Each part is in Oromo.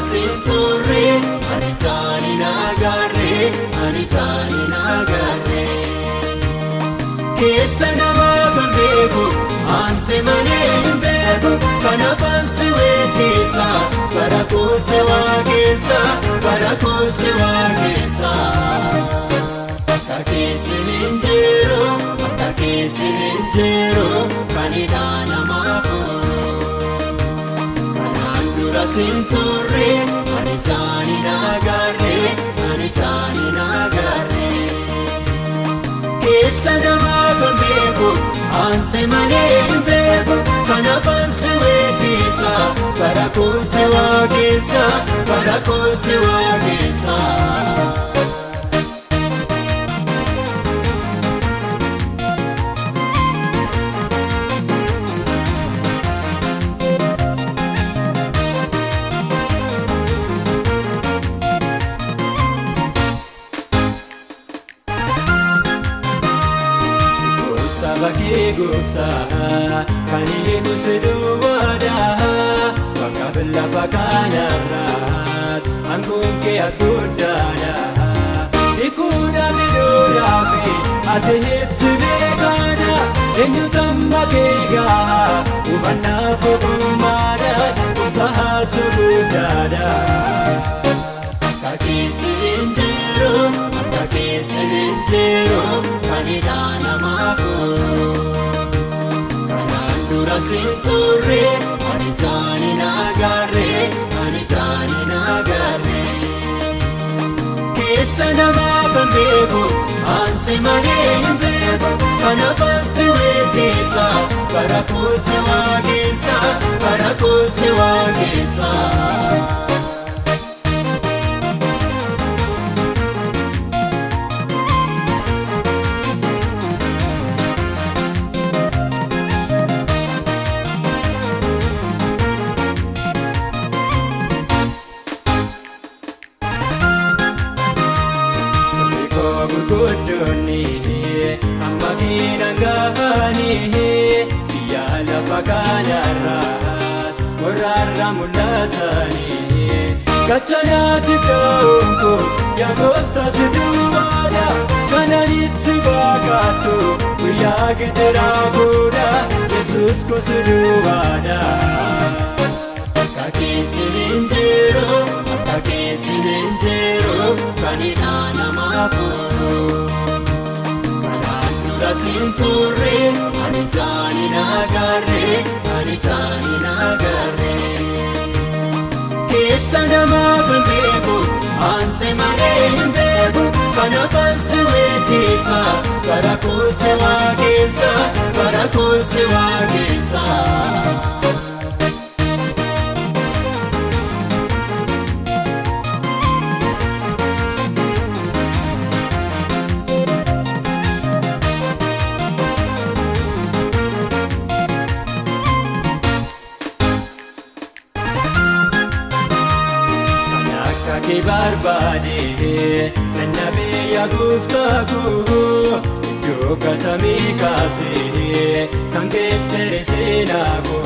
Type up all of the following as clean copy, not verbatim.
sinturre ani taani nagarre ani taani nagarre keessa nama kan beeku anse malee beeku kanaafan si weeddisa bara koose waaqessa bara koose waaqessa takeetti hinjiru takeetti hinjiru kanidha namaafuu sinturre ani taani nagarre ani taani nagarre keessa nama kan beeku anse malee beeku kanaafan si weeddisa bara koose waaqessa bara koose waaqessa Sabaki gufta kani kusidu wada wakabla fakana rat angkuke akudana ikuda bidura fi atehit begana enyutambakega ubana fukumada utahatu budada kakitinjero kakitinjero kanida sinturre ani taani nagarre ani taani nagarre keessa nama kan beeku anse malee beeku kanaafan si weeddisa bara koose waaqessa bara koose waaqessa gurguddonni amma giinangahani biyya lafa kanarraa warraarra mul'atani gachanaatiif ta'uunko yaa gooftaa si duwwaadha kana itti baaqadhu guyyaa gidiraa booda Yesuus ko si duwwaadha kakeetti hinjiru kakeetti hinjiru kanidha namaafuu kanaan sinturre ani taani nagarre ani taani nagarre keessa nama kan beeku anse malee beeku kanaafan si weeddisa bara koose waaqessa bara koose waaqessa Kaki barbade nannabiya guftaku yokatami kasi kan kettere senago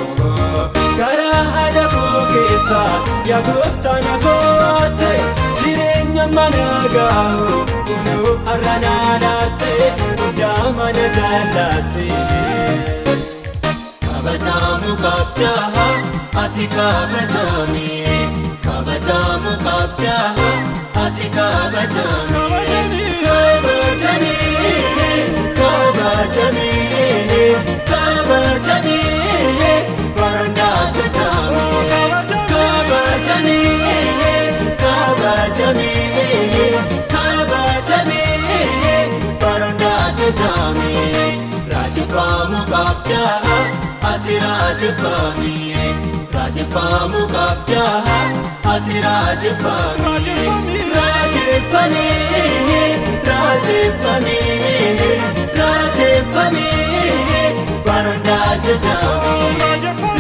kara adabu kesa ya guftana kote jirenya managahu unu aranadate udamana galate kabatamu kabdaha ati kabatami kabatamu kabdaha ati kabatami kabatami kabatami kabatami baranda jatami kabatami kabatami kabatami baranda jatami rajipamu kabdaha ati rajipami rajipamu kabdaha ati rajipami rajipami rajipami rajipami baranda jatami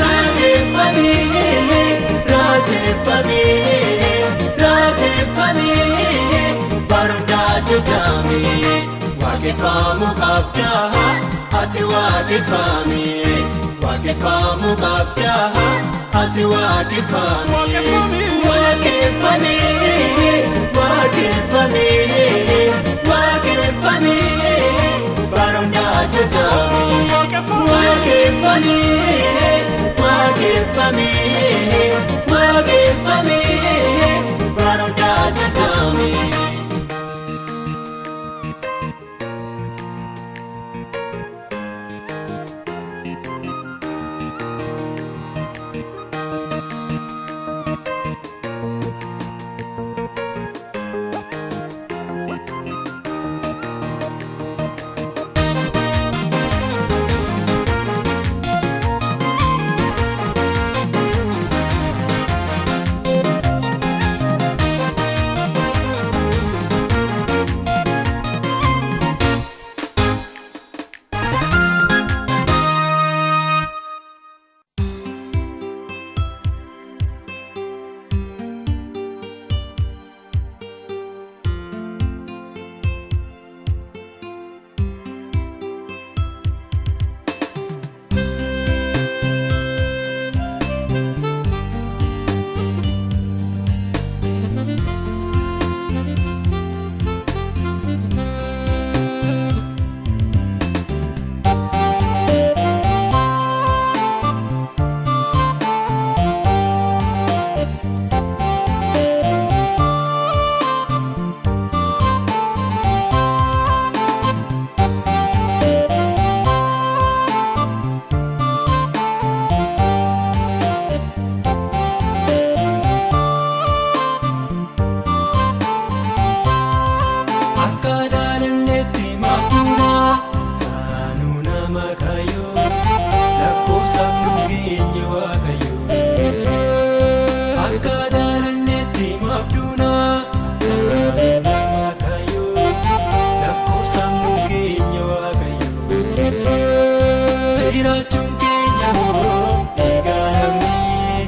rajipami rajipami rajipami baranda jatami waqifamu kabdaha ati waqifami waqifamu kabdaha ati waqifami hojjetame waaqeffame waaqeffame waaqeffame baroota hojjetame. Jiraachuun keenya hoo eegalamee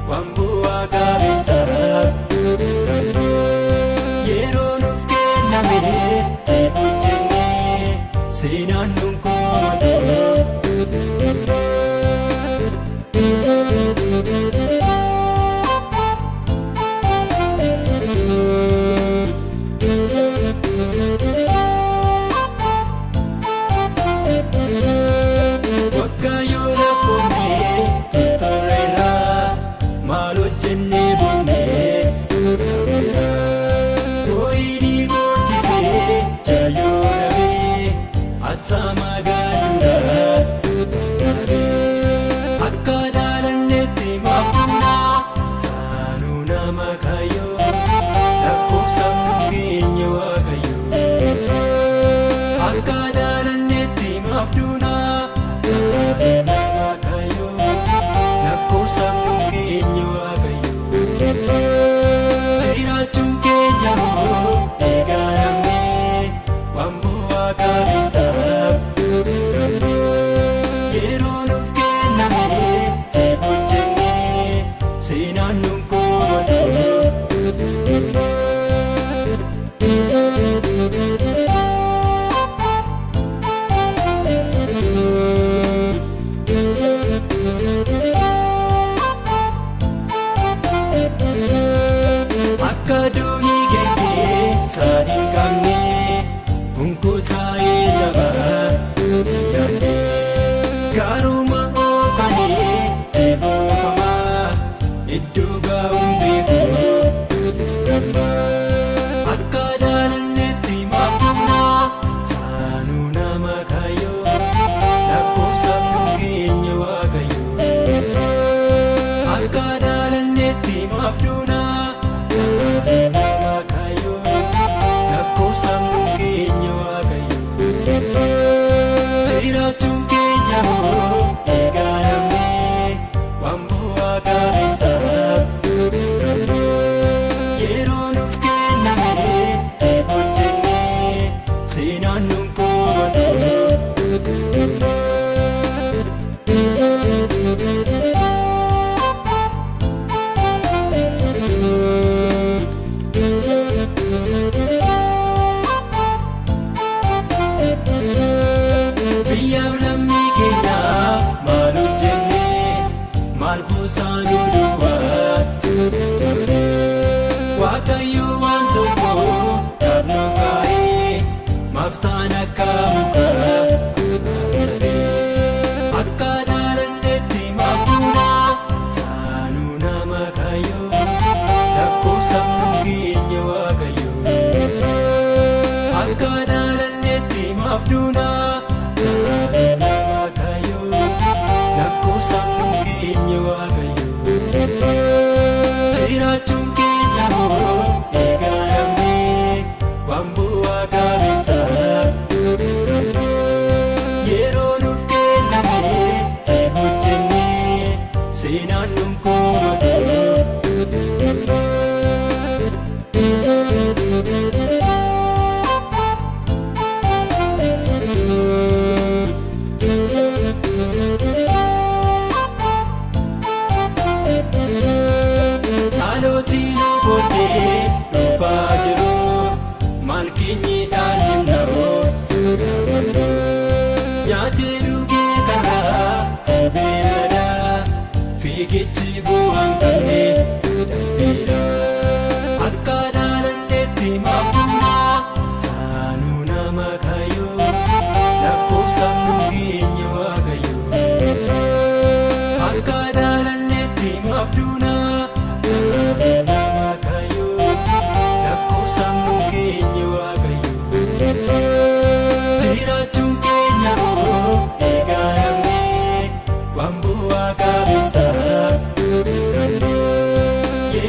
waan bu'aa qabeessaaf yeroo nuuf kenname hojjennee seenaan nuun komatu. Sama gadura akka daalannetti maafuna taanu nama kayo lakkoofsamnu keenya waaqayyo akka daalannetti maafuna taanu nama kayo lakkoofsamnu keenya waaqayyo jiraachuun keenya hoo eegalamee waan bu'aa qabeessaaf yeroo nuuf kenname hojjennee seenaan nuun komatu. Akka durii geggeessaa hin qabne hunkuutaa'ee jabaa gaaruma oofanii eeboofamaa iddoo gaa'uun beekuu akka daalannetti maafuna taanu nama kayyoo lakkoofsamnu keenya waaqayyo akka daalannetti maafuna taanu nama kayyoo lakkoofsamnu keenya waaqayyo jiraachuun keenya hoo eegalamee waan bu'aa qabeessaaf yeroo nuuf kenname hojjennee seenaan nuun komatu. Biyyaaf lammii keenya maal hojjennee maal buusaanuu duwwaatti ture waaqayyo waan tokko dhaabnu kaa'ee maaftaan akka mukaa.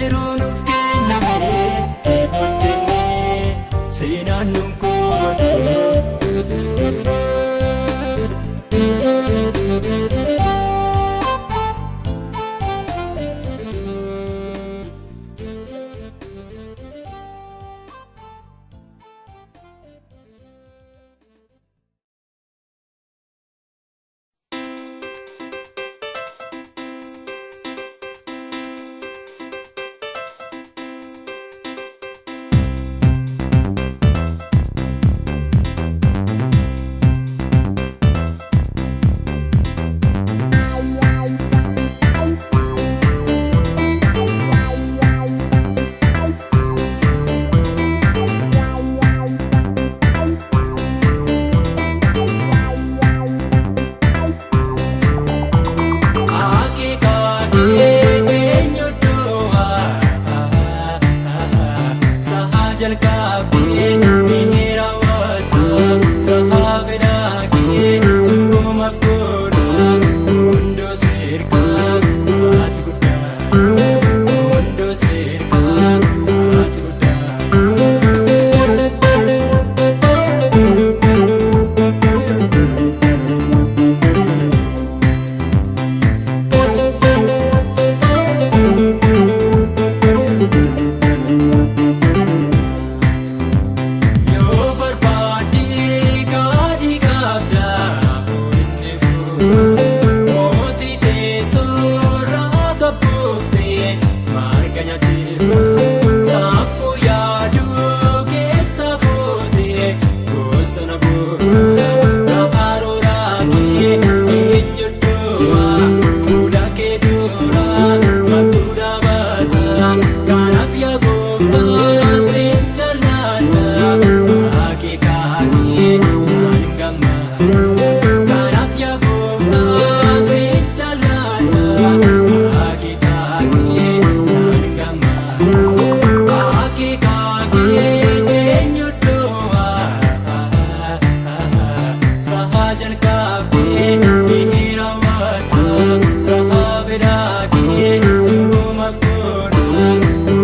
yeroo nuuf kenname ittiin hojjenne seenaan nuun qubatu. Saha bedagi, cuma koran.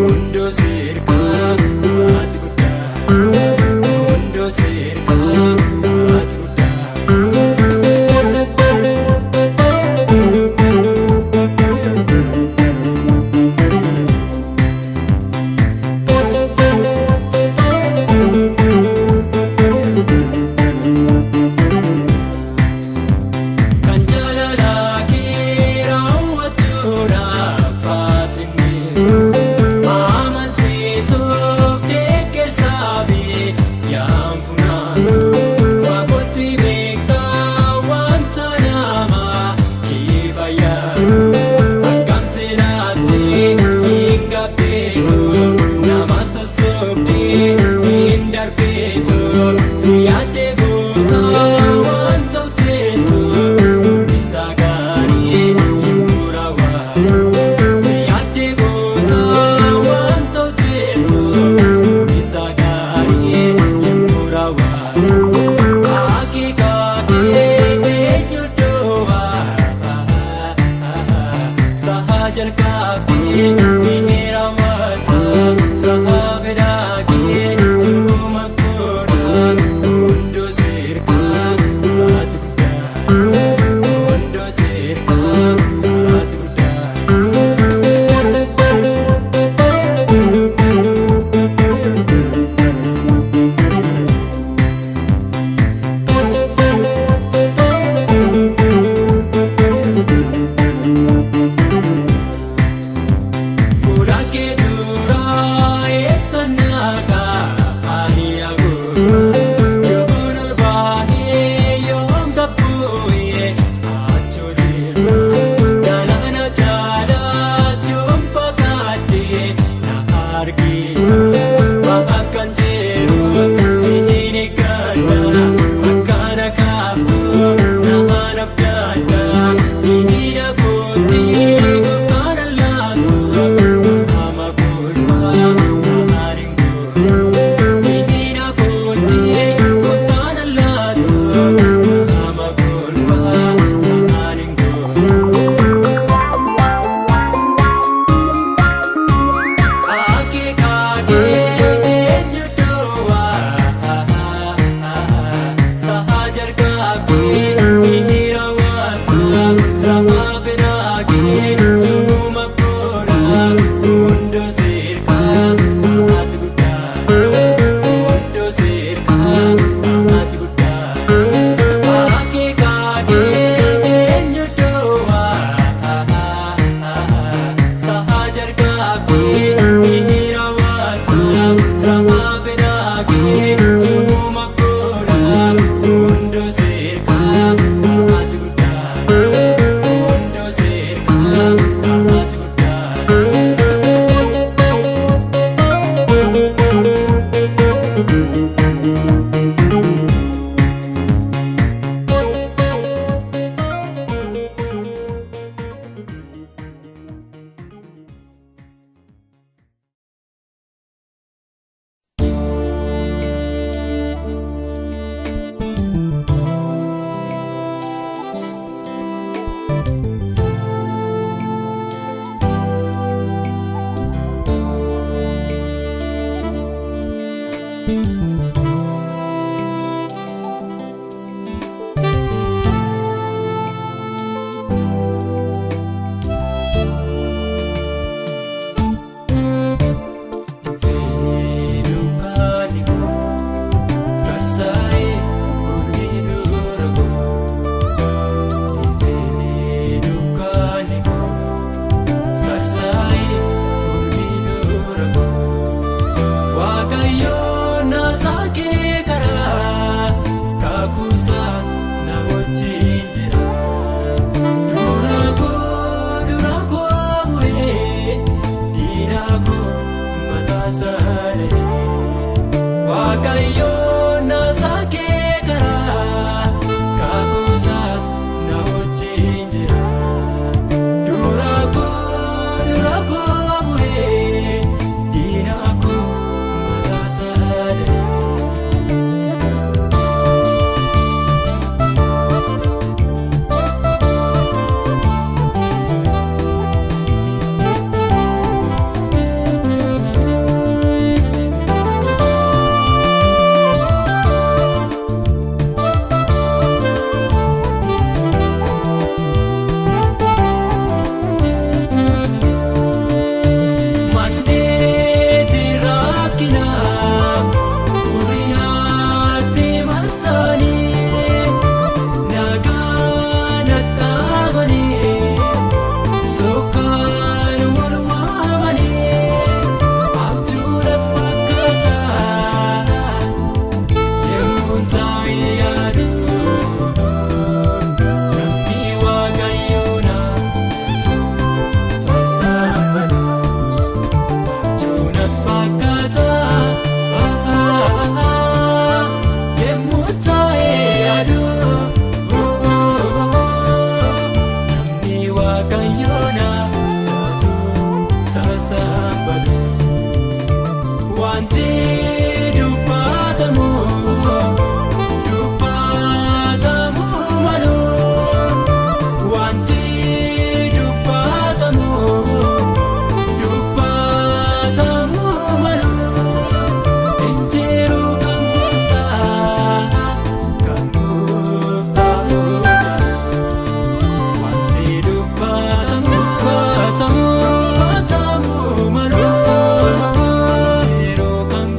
Kan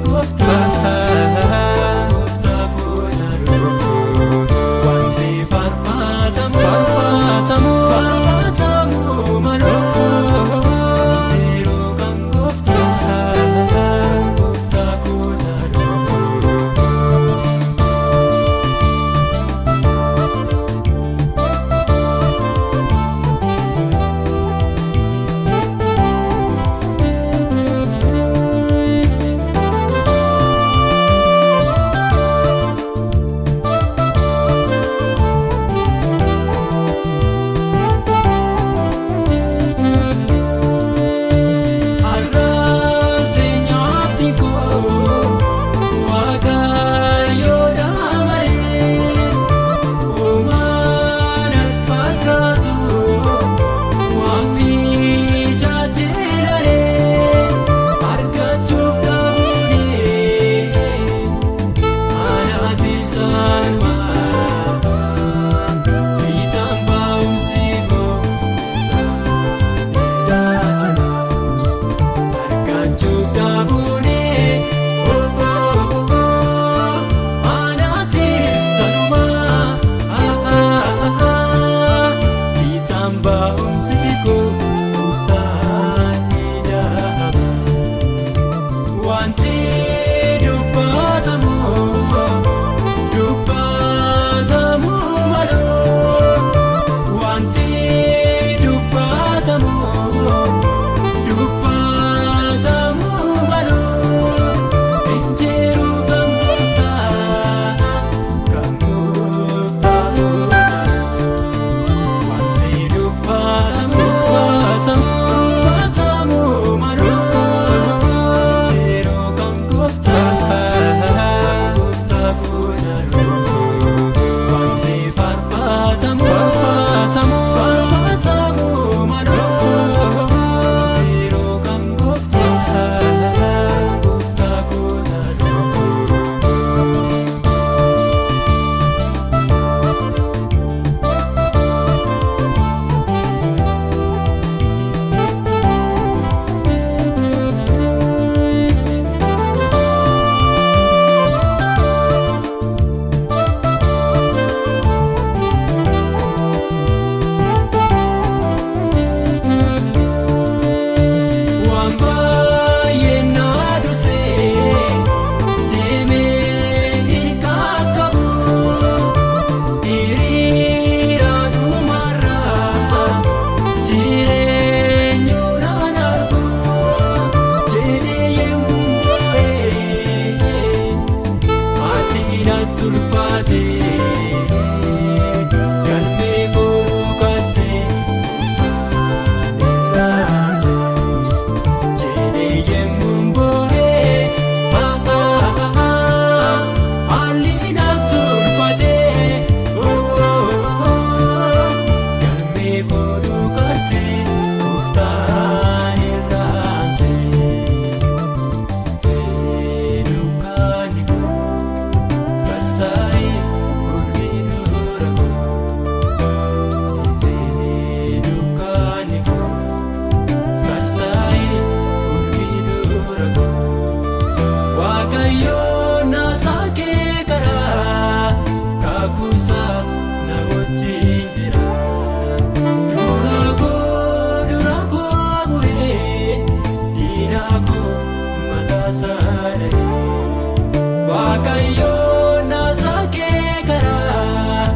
Waaqayyoon naasaa kee karaa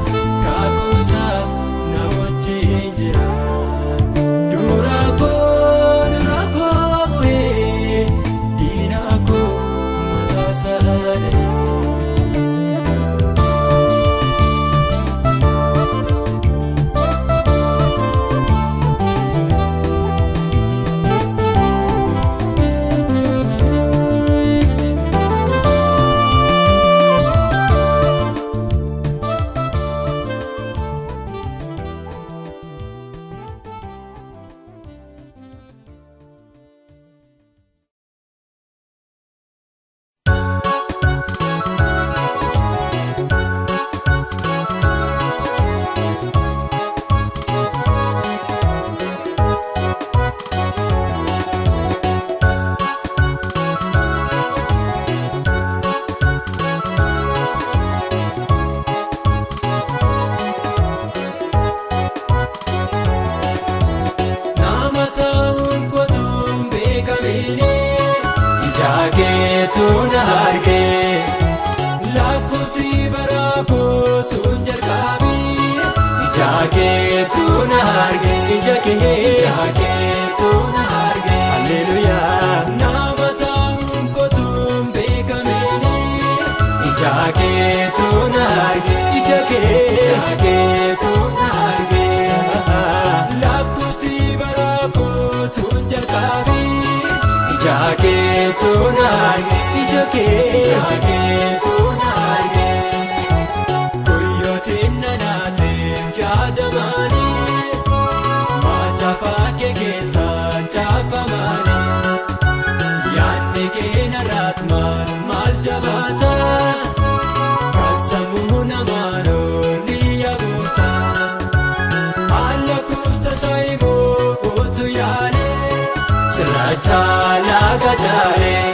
kakuusaaf na wajjin jira. Dura koo bu'ee diina koo mataa isaa Keetuun argee lakkoofsi bara kootuun jalqabee ija keetuun argee ija keetuun argee Alleluuyaa. Nama ta'uun kootuun beekamee ija keetuun argee ija keetuun argee lakkoofsi bara kootuun jalqabee ija keetuun argee ija keetuun argee guyyootiin nanaateef yaadamanii machaafaa kee keessa caafamanii yaadni kee narraat maal jabaata kan sammuu namaan olii yaabota haala kubsa saayimuu utu yaalee cirracha laga jaalee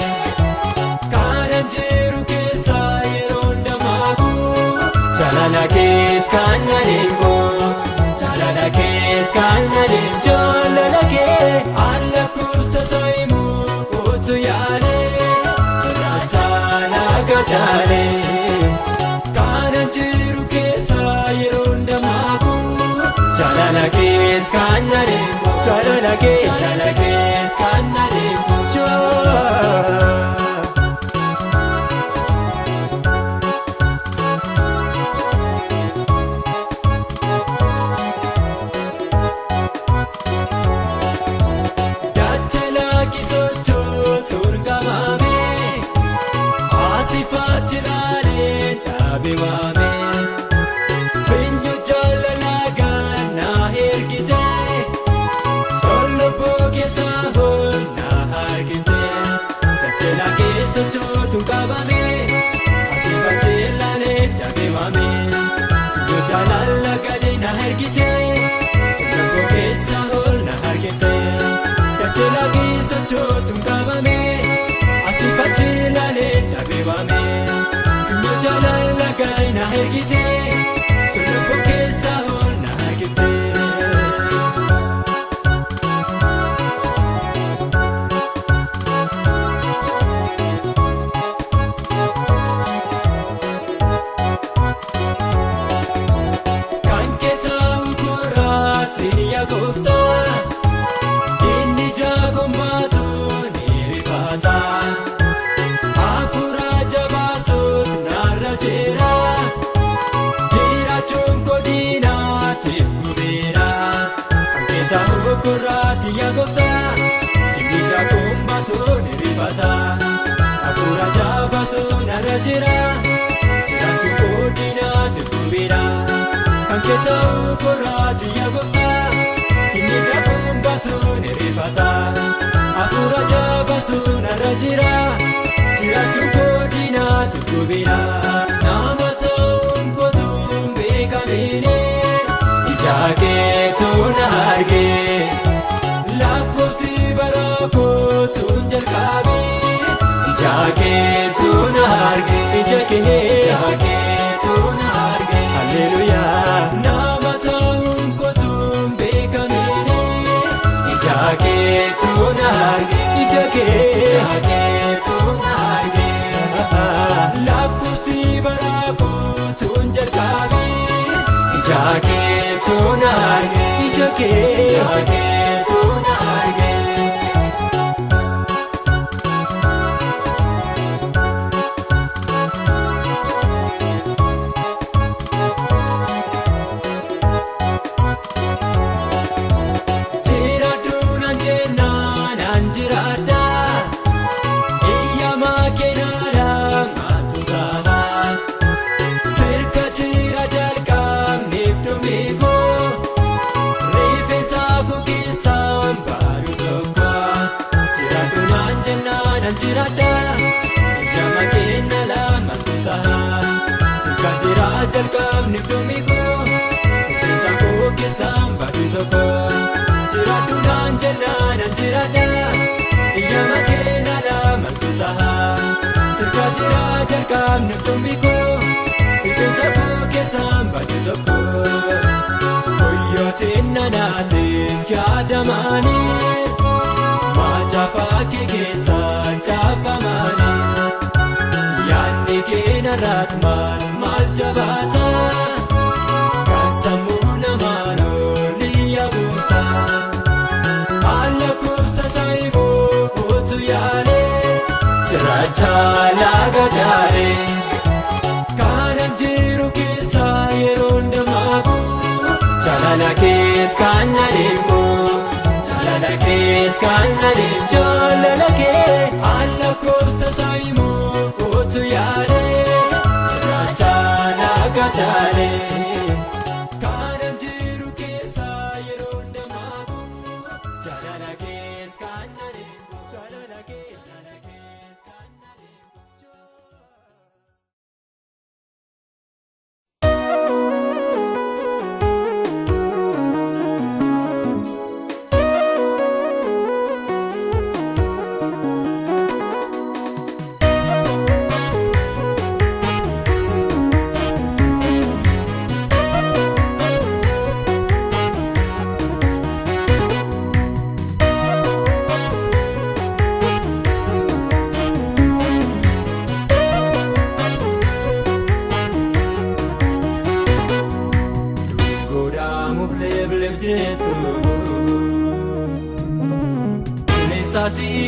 kanan jiru keessa yeroon damaaku jaalala keet kan na deemku jaalala keet kan na deemku jaalala kee haala kubsa saayimuu utu yaalee cirracha laga jaalee kanan jiru keessa yeroon damaaku jaalala keet kan na deemku jaalala keet kan na deemku sochootu qabame asii baachee laalee dhabeewame yoo jaalala gadi na ergite tokko keessa ol na argite dachee laagii sochootu qabame asii baachee laalee dhabeewame yoo jaalala gadi na ergite tokko keessa ol na argite. Inni jaakoon baatuun hirifata hafuura jabaasuut narra jira jiraachuun godinaatiif gubeera kan keetaa'u gurraatti yaa gooftaa. Inni jaakoon baatuun hirifata hafuura jabaasuun narra jira jiraachuun godinaatiif gubeera kan keetaa'u gurraatti yaa gooftaa. Inni jaakoon baatuun hirifata hafuura jabaasuun narra jira jiraachuun godinaatti gubeera. Nama ta'uun kootuun beekamee ija keetuun argee lakkoofsi bara kootuun jalqabee ija keetuun argee ija keetuun argee Alleluuyaa. Nama ta'uun kootuun beekamee ija keetuun argee ija keetuun argee baraakutuun jalqabii ija keetuun arge ija keetuun arge. Jalqabni dhumii koo rifeensa koo keessaan baaduu tokko jiraadhuudhaan jennaan an jiraadha iyyaama keenya lamaltu ta'a sirka jira jalqabni dhumii koo rifeensa koo keessaan baaduu tokko guyyootiin nanaatiif yaadamanii macaafaa kee keessaan caafamanii yaadni keenya irratti maal jabaata kan sammuu namaan olii buufta haala kubsa saayiboo utuu yaalee cirrachaa laga jaalee kanan jiru keessa yeroo hundamaabu jaalala keet kan adeemu jaalala keet kan adeemu jaalala kee haala kubsa saayiboo utuu yaalee. Kanan jiru keessa yeroo hundamaabu jaalala keet kan adeemu jaalala keet kan adeemu.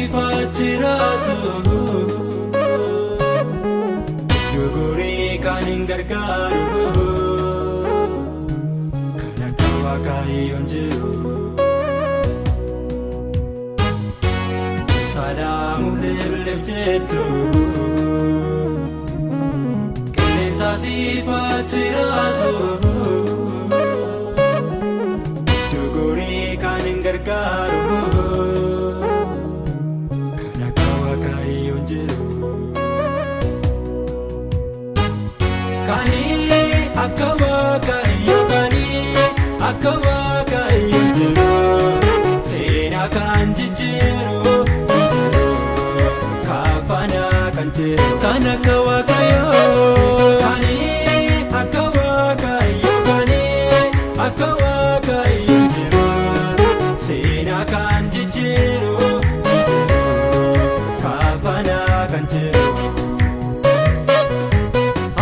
Siifachiraasu Duguree kan hin gargaaru kan akka waaqayyoon jiru Salaamuuf leef jettu qilleensa siifachiraasu Duguree kan hin gargaaru akka waaqayyo jiru seenaa kan jijjiiru kaafana kan jiru kan akka waaqayyo akka waaqayyo jiru seenaa kan jijjiiru kaafana kan jiru.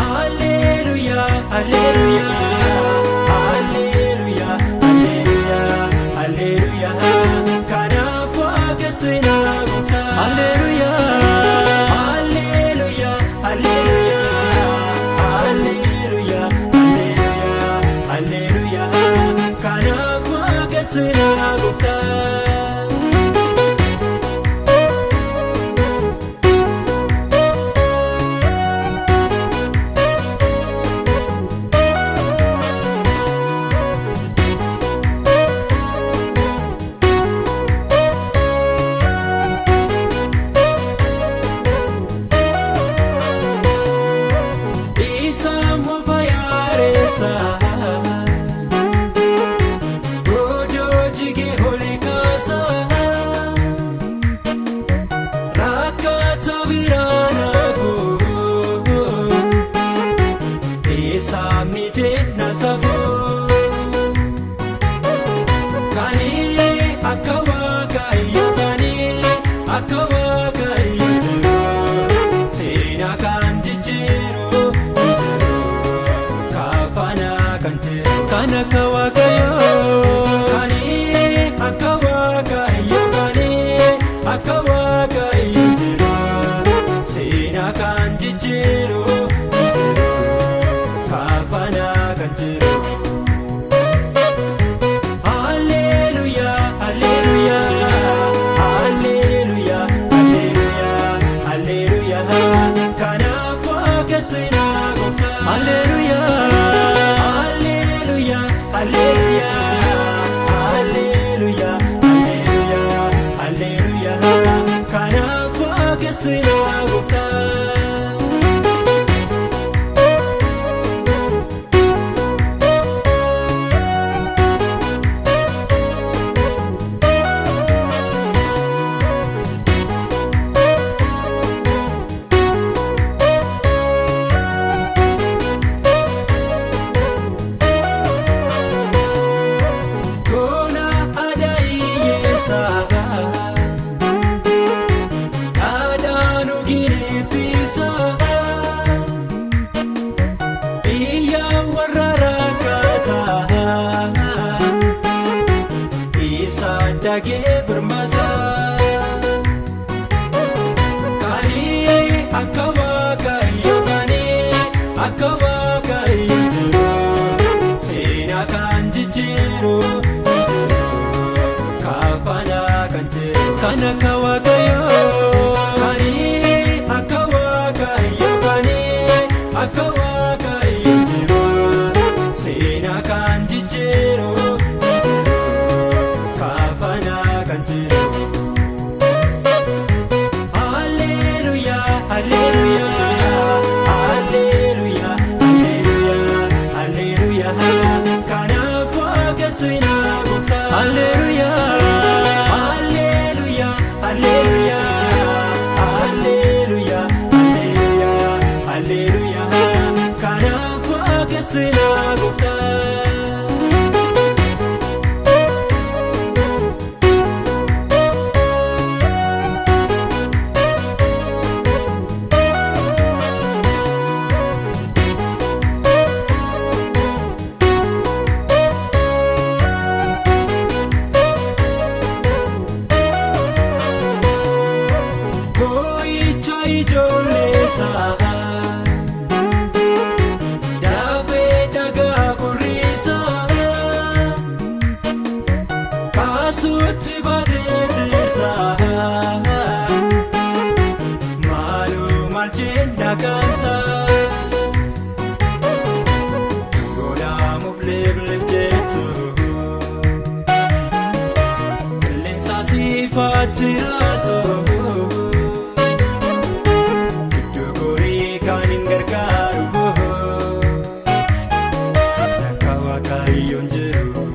Alleluia, alleluia, alleluia, alleluia. Kanaaf waaqessina goofta. Alleluia, alleluia, alleluia, alleluia, alleluia, alleluia. keessinaa gooftaa. Alleluuyaa, alleluuyaa, alleluuyaa, alleluuyaa, alleluuyaa, alleluuyaa. Kanaaf waaqessinaa gooftaa. Dhaadhaanu gireebbisaa iyyaa warra rakkataa isa dhagee birmataa kaanii akka waaqayyo kaanii akka waaqayyo jiru seenaa kan jijjiiru. Kan akka waaqayyoo kaanii akka waaqayyo kaanii akka waaqayyo jiru seenaa kan jijjiiru kaafanaa kan jiru. Alleluuyaa, alleluuyaa, alleluuyaa, alleluuyaa, alleluuyaa. Kanaaf waaqessinaa gooftaa. Alleluuyaa. Waaqessinaa gooftaa. Boo'icha ijoollee isaa. Kaasuutti bateetisaa maaloo maal jenna kansaa godhaamuuf leebleeb jettu qilleensa siifaatti raasoo gidduu gorii kan hin gargaaru akka waaqayyoon jiru.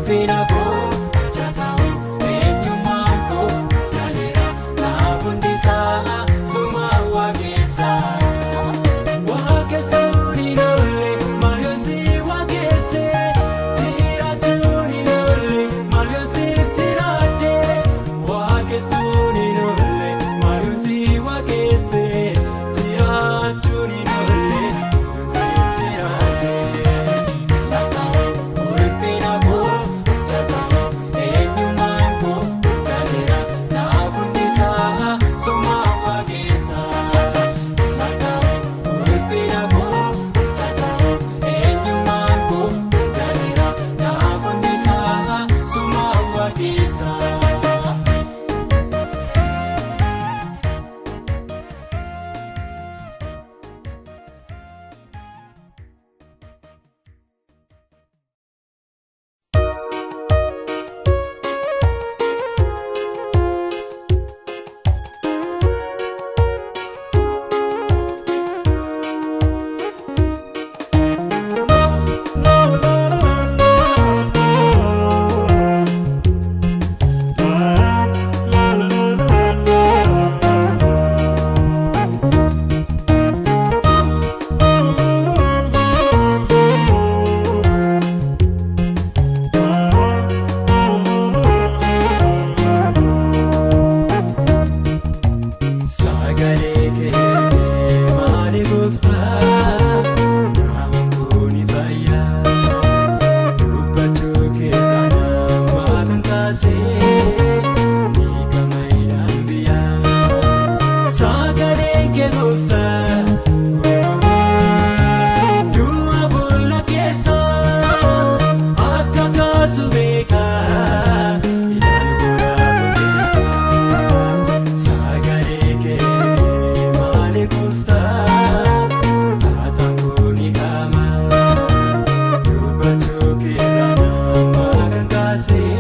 ulfina koo jataa'u eenyummaan koo galeera naaf hundisaa suma waaqessaa. Waaqessuun hin oolle maal yoo si waaqesse jiraachuun hin oolle maal yoo siif jiraadde. Waaqessuun hin oolle maal yoo si waaqesse jiraachuun hin oolle siif jiraadde. Ulfina koo jataa'u eenyummaan koo galeera naaf hundisaa suma waaqessaa. Ulfina koo jataa'u eenyummaan koo galeera naaf hundisaa suma waaqessaa. Sagalee kee maali gooftaa naawwan kuni fayyaa dubbachuu keerraa nama kan taasee ni kama hidhaan biyyaa. Sagalee kee gooftaa du'a boolla keessaa akka kaasu beekaa ilaal goraa qoteessaa. Sagalee kee maali gooftaa taataan kuni qaama dubbachuu keerraa nama kan taasee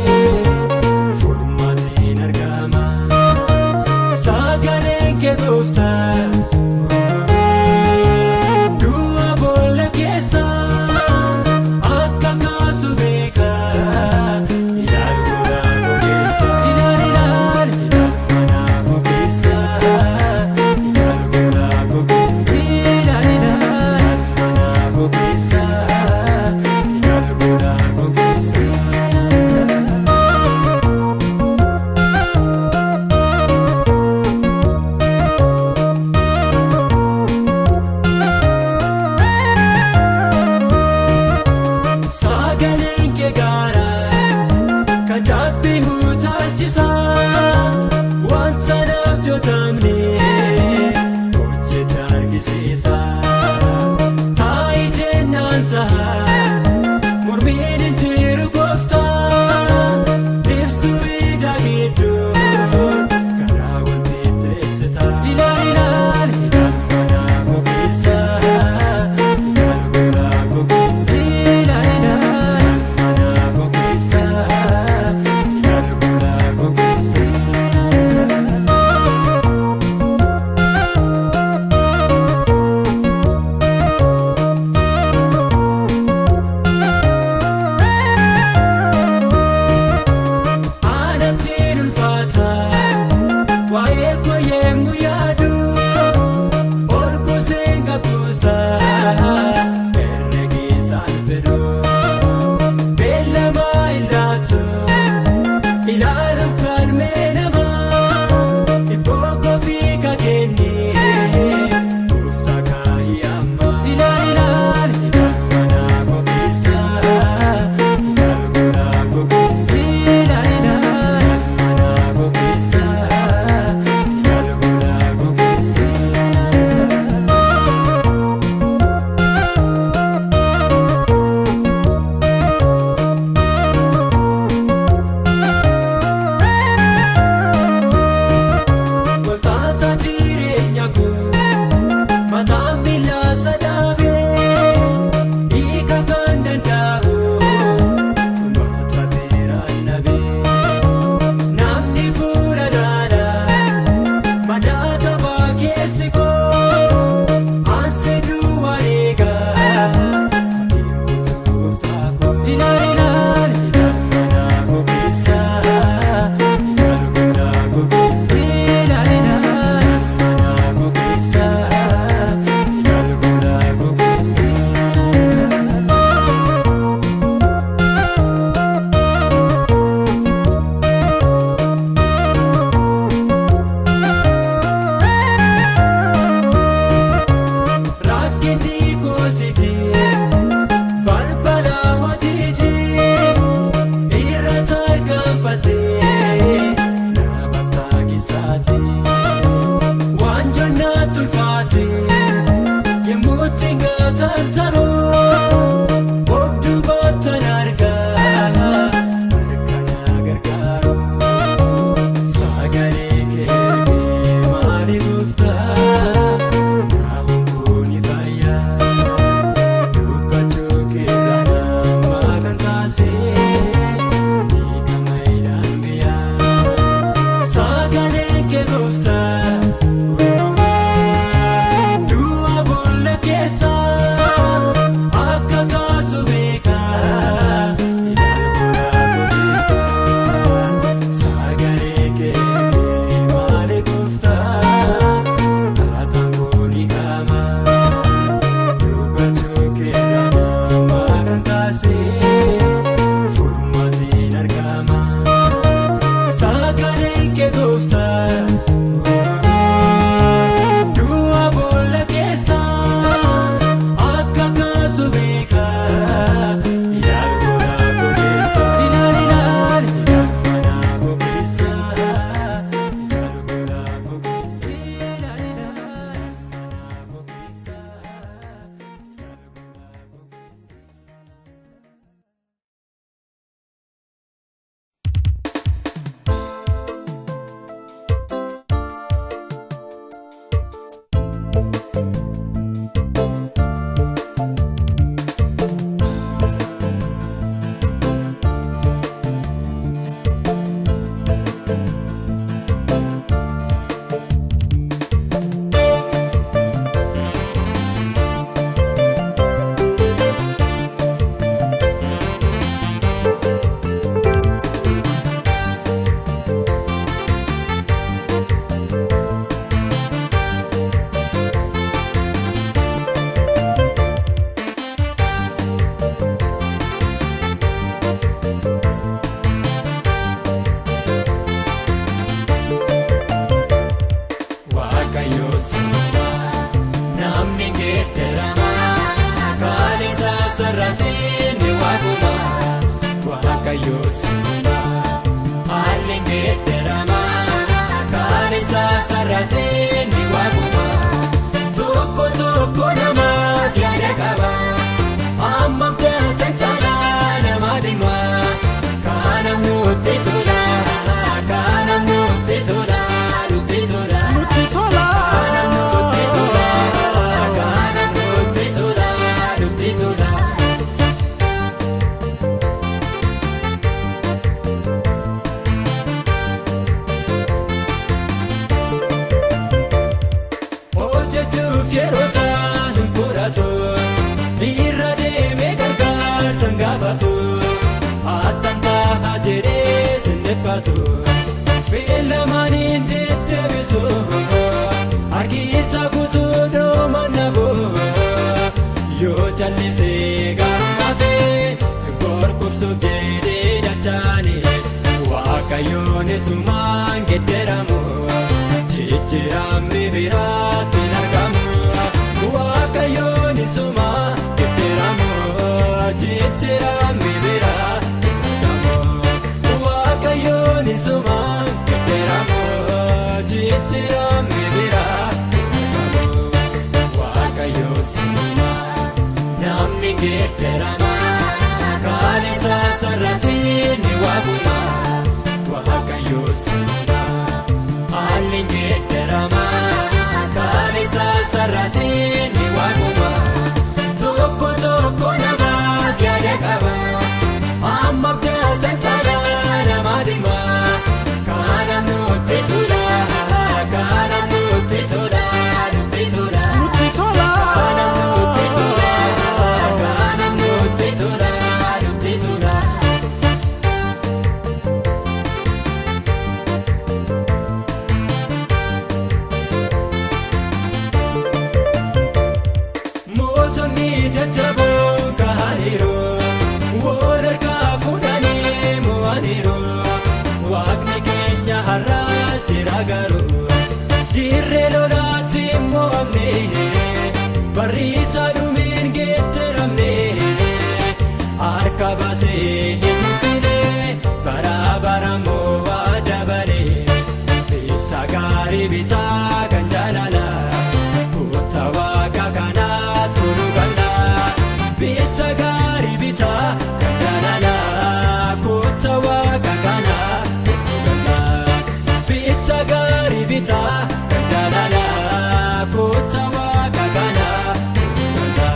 Waaqayyoosuma haalli geeddarama kan isaa sararsiin ni waamama tokko tokko namaaf yaada qaba amma abdatan caalaa nama dhimma kanam nutti tola kanam nutti tola nutti tola nutti tola kanam nutti tola kanam nutti tola nutti tola. Hojjechuuf yeroo isaa hin fudhatu irra deemee gargaarsa hin gaafatu attan ta'a jedhee sinneeffatu beellamaan hin deddeebisu harkisa guutuu dooman nabu yoo jallisee gaarummaa fi gorgobsuuf jedhee dachaani Waaqayyoon isumaan geeddaramu jijjiiramni biraatti hin argamu Waaqayyoon isumaan geeddaramu jijjiiramni biraatti hin argamu Waaqayyoon isumaan geeddaramu jijjiiramni biraatti hin argamu Waaqayyoosuma namni geeddarama kan isaa sararsiin ni waamama Waaqayyoosuma haalli geeddarama kan isaa sararsiin ni waamama tokko tokko namaaf yaada qaba amma abdatan caalaa nama dhimma kanam nutti tola kanam nutti tola nutti tola nutti tola kanam nutti tola kanam nutti tola nutti tola. Mootonni jajjaboon kahaniiru warra fuudhanii mo'aniiru Waaqni keenya har'as jira garuu dirree lolaatti mo'amne barriisa dhumiin geeddaramne harka baasee hin dhufine bara bara mo'aa dabale bitaa gaarii bitaa kan jaalala kutaa waaqa kanaat kulugalla bitaa gaarii bitaa kan jaalala kutaa waaqa kanaat kulugalla bitaa gaarii bitaa kan jaalala kutaa waaqa kanaat kulugalla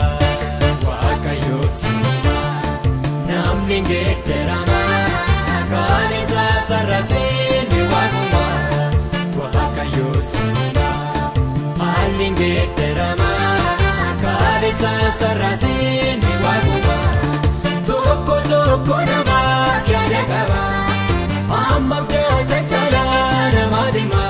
Waaqayyoosuma namni geeddarama kan isaa sararsiin ni waamama Waaqayyoosuma haalli geeddarama kan isaa sararsiin ni waamama tokko tokko namaaf yaada qaba amma abdatan caalaa nama dhimma